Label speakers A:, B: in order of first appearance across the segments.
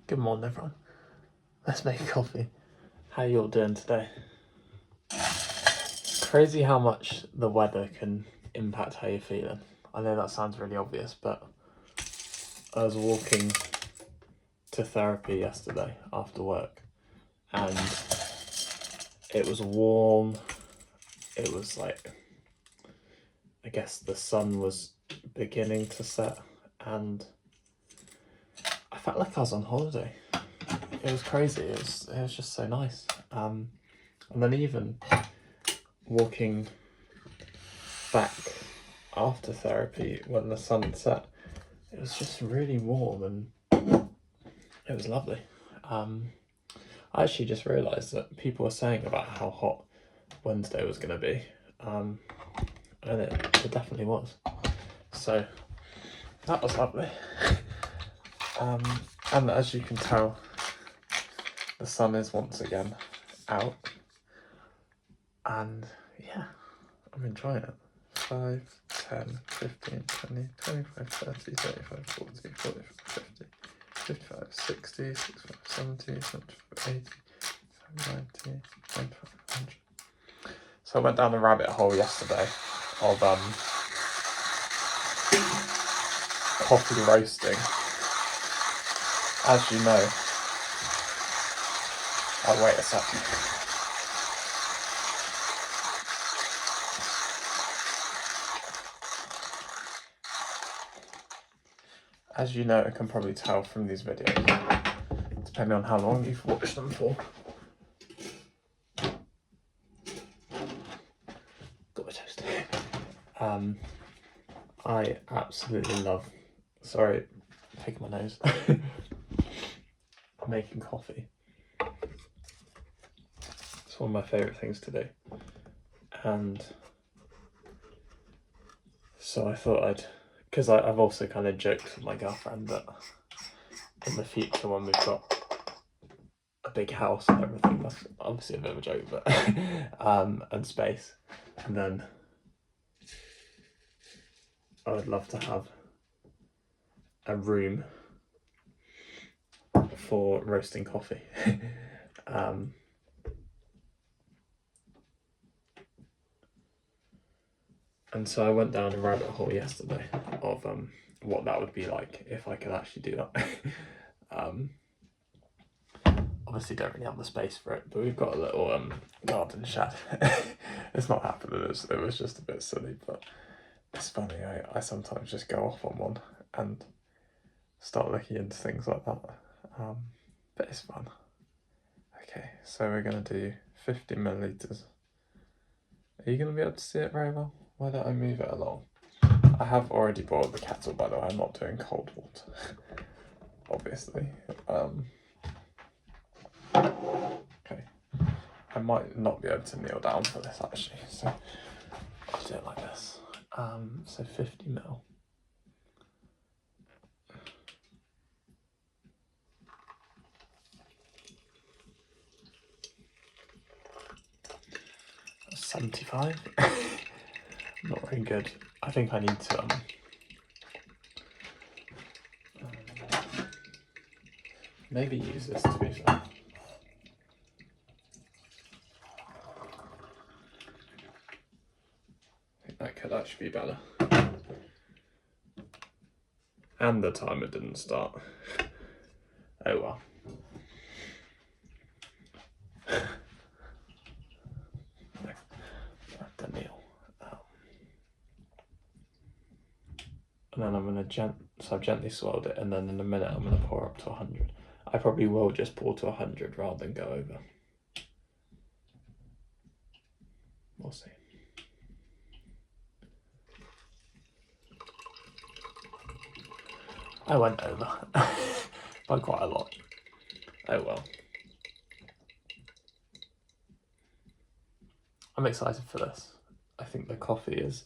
A: Good morning, everyone. Let's make a coffee. How you all doing today? Crazy how much the weather can impact how you're feeling. I know that sounds really obvious, but I was walking to therapy yesterday after work, and it was warm. It was like, I guess the sun was beginning to set, and I felt like I was on holiday. It was crazy. It was just so nice. And then even walking back after therapy when the sun set, it was just really warm and it was lovely. I actually just realised that people were saying about how hot Wednesday was going to be, and it definitely was. So that was lovely. And as you can tell, the sun is once again out, and yeah, I'm enjoying it. 5, 10, 15, 20, 25, 30, 35, 40, 45, 50, 55, 60, 65, 70, 75, 80, 90, 95, 100. So I went down the rabbit hole yesterday of coffee roasting. As you know, oh wait a second. As you know, I can probably tell from these videos, depending on how long you've watched them for. Got a toast. I absolutely love, sorry, picking my nose, making coffee. It's one of my favourite things to do. And so I thought because I've also kind of joked with my girlfriend that in the future when we've got a big house and everything, that's obviously a bit of a joke, but and space, and then I would love to have a room for roasting coffee. And so I went down a rabbit hole yesterday of what that would be like if I could actually do that. Obviously don't really have the space for it, but we've got a little garden shed. It's not happening, it was just a bit silly, but it's funny, I sometimes just go off on one and start looking into things like that, but it's fun. Okay, so we're going to do 50 millilitres. Are you going to be able to see it very well? Why don't I move it along? I have already boiled the kettle, by the way. I'm not doing cold water, obviously. Okay, I might not be able to kneel down for this actually, so I'll do it like this. So 50 ml. That's 75. Not very good. I think I need to maybe use this to be fair. I think that could actually be better. And the timer didn't start. Oh well. To kneel. And then I'm gonna so I've gently swirled it, and then in a minute I'm gonna pour up to 100. I probably will just pour to 100 rather than go over. We'll see. I went over by quite a lot. Oh well. I'm excited for this. I think the coffee is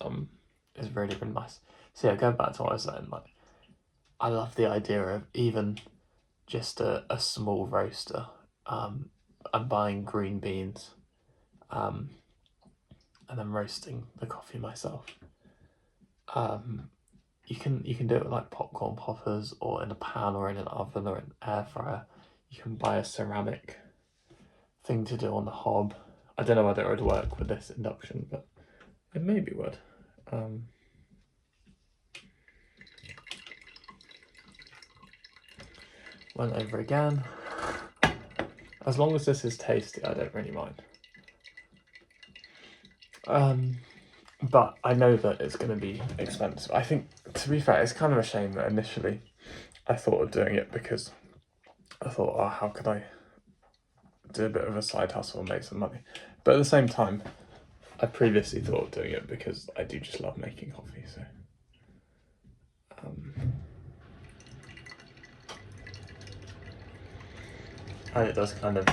A: really, really nice. So yeah, going back to what I was saying, like I love the idea of even just a small roaster. I'm buying green beans, and then roasting the coffee myself. you can do it with like popcorn poppers, or in a pan, or in an oven, or an air fryer. You can buy a ceramic thing to do on the hob. I don't know whether it would work with this induction, but it maybe would. Went over again. As long as this is tasty, I don't really mind. But I know that it's going to be expensive. I think, to be fair, it's kind of a shame that initially I thought of doing it because I thought, oh, how could I do a bit of a side hustle and make some money? But at the same time, I previously thought of doing it because I do just love making coffee, so... and it does kind of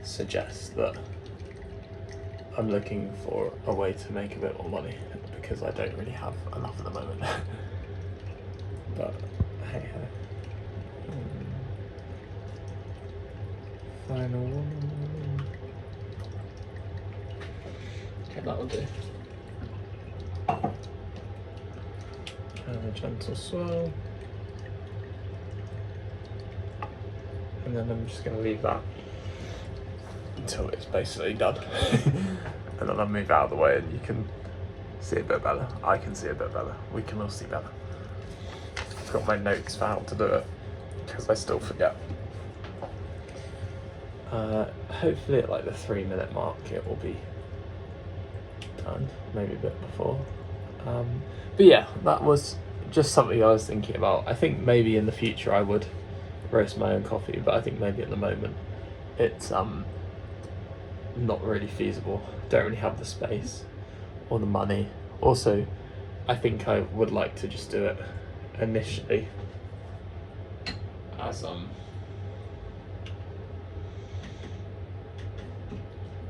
A: suggest that I'm looking for a way to make a bit more money because I don't really have enough at the moment. But hey ho. Final one. Okay, that'll do. And a gentle swirl. And then I'm just going to leave that until it's basically done. And then I'll move out of the way and you can see a bit better. I can see a bit better. We can all see better. I've got my notes for how to do it because I still forget. Hopefully at like the 3-minute mark it will be done, maybe a bit before. But yeah, that was just something I was thinking about. I think maybe in the future I would roast my own coffee, but I think maybe at the moment it's not really feasible. Don't really have the space or the money. Also, I think I would like to just do it initially as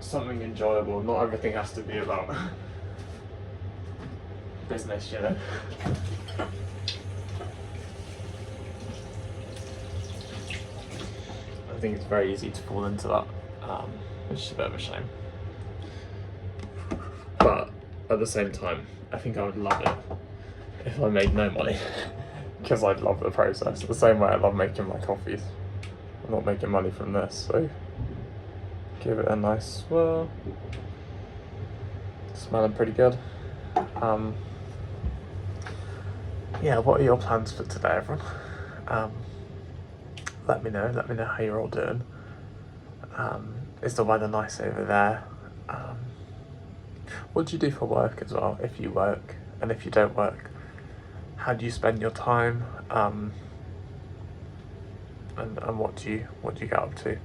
A: something enjoyable. Not everything has to be about business, you know. I think it's very easy to fall into that, which is a bit of a shame. But at the same time, I think I would love it if I made no money, because I'd love the process. The same way I love making my coffees. I'm not making money from this, so give it a nice swirl. Smelling pretty good. Yeah, what are your plans for today, everyone? Let me know how you're all doing. Is the weather nice over there? What do you do for work as well, if you work? And if you don't work, how do you spend your time? And what do you get up to?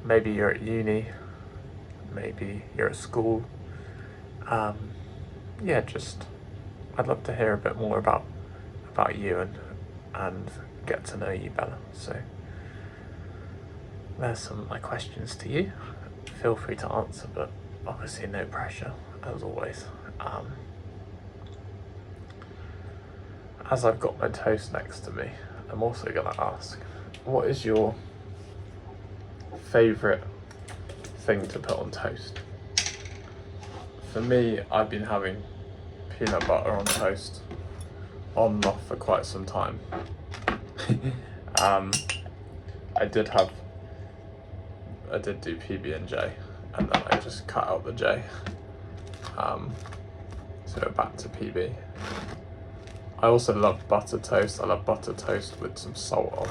A: Maybe you're at uni, maybe you're at school. Yeah, just I'd love to hear a bit more about you and get to know you better. So there's some of my questions to you. Feel free to answer, but obviously no pressure, as always. As I've got my toast next to me, I'm also going to ask, what is your favourite thing to put on toast? For me, I've been having peanut butter on toast on and off for quite some time. I did do PB&J, and then I just cut out the J. So back to PB. I also love butter toast. I love butter toast with some salt on.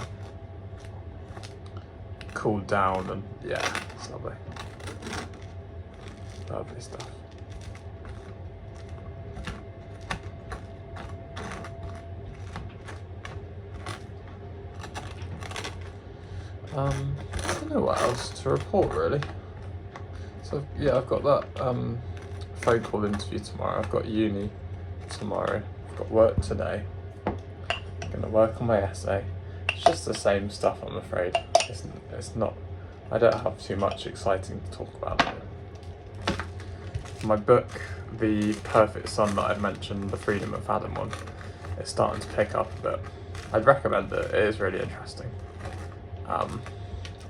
A: Cooled down, and yeah, it's lovely. Lovely stuff. I don't know what else to report really. So yeah, I've got that phone call interview tomorrow. I've got uni tomorrow. I've got work today. I'm gonna work on my essay. It's just the same stuff, I'm afraid. It's not. I don't have too much exciting to talk about. My book, The Perfect Son that I've mentioned, the Freedom of Adam one, it's starting to pick up a bit. I'd recommend it. It is really interesting.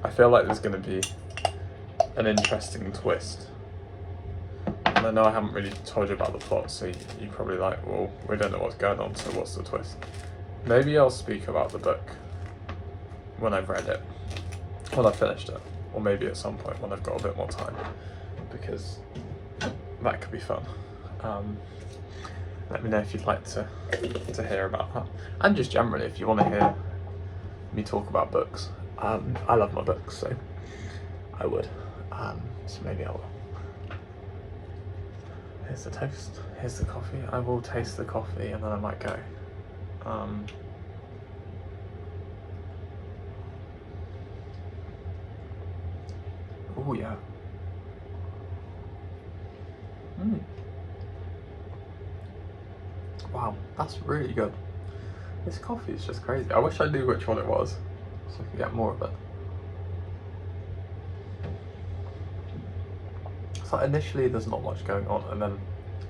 A: I feel like there's going to be an interesting twist And I know I haven't really told you about the plot, so you're probably like, well, we don't know what's going on, so what's the twist? Maybe I'll speak about the book when I've read it, when I've finished it, or maybe at some point when I've got a bit more time, because that could be fun. Let me know if you'd like to hear about that, and just generally if you want to hear me talk about books. I love my books, so I would. So maybe I will. Here's the toast, here's the coffee. I will taste the coffee and then I might go. Oh yeah. Wow, that's really good. This coffee is just crazy. I wish I knew which one it was, so I could get more of it. So initially there's not much going on, and then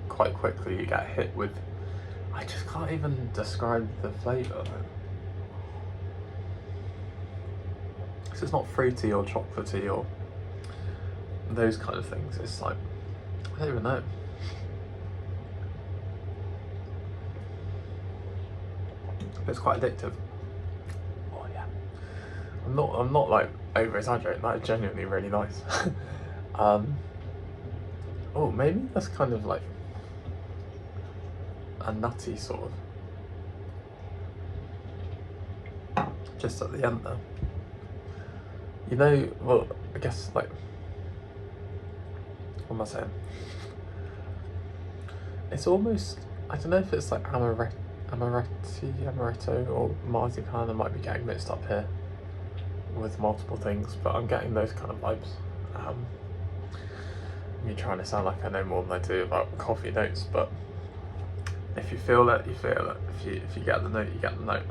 A: quite quickly you get hit with, I just can't even describe the flavour of it. So it's not fruity or chocolatey or those kind of things. It's like, I don't even know. It's quite addictive. Oh yeah. I'm not like over exaggerating, that is genuinely really nice. Oh, maybe that's kind of like a nutty sort of, just at the end there. You know, well, I guess like, what am I saying? It's almost, I don't know if it's like amaretto or marzipan. I might be getting mixed up here with multiple things, but I'm getting those kind of vibes. Me trying to sound like I know more than I do about coffee notes, but if you feel it, you feel it. If you get the note, you get the note.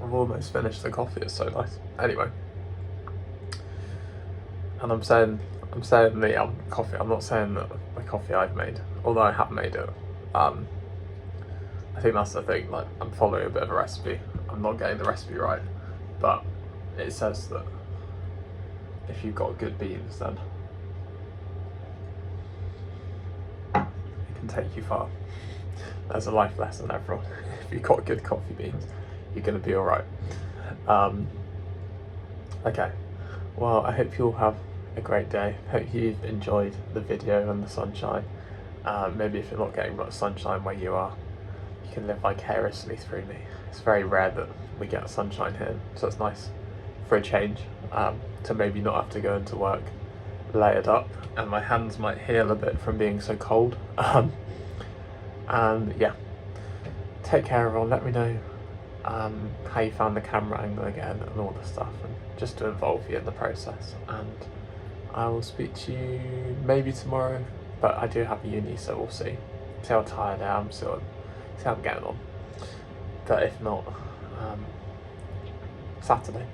A: I've almost finished the coffee, it's so nice. Anyway, and I'm saying the coffee, I'm not saying that the coffee I've made, although I have made it. I think that's the thing, like I'm following a bit of a recipe. I'm not getting the recipe right, but it says that if you've got good beans, then it can take you far. There's a life lesson, everyone. If you've got good coffee beans, you're going to be alright. Okay, well, I hope you all have a great day. Hope you've enjoyed the video and the sunshine. Maybe if you're not getting much sunshine where you are, you can live vicariously through me. It's very rare that we get sunshine here, so it's nice for a change, to maybe not have to go into work layered up, and my hands might heal a bit from being so cold. And yeah, take care everyone. Let me know how you found the camera angle again and all the stuff, and just to involve you in the process. And I will speak to you maybe tomorrow, but I do have a uni, so we'll see how tired I am, see how I'm getting on. But if not, Saturday.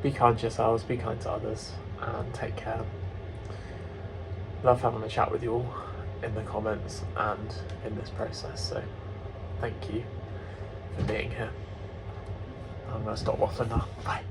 A: Be kind to yourselves, be kind to others, and take care. Love having a chat with you all in the comments and in this process, so thank you for being here. I'm going to stop waffling now. Bye.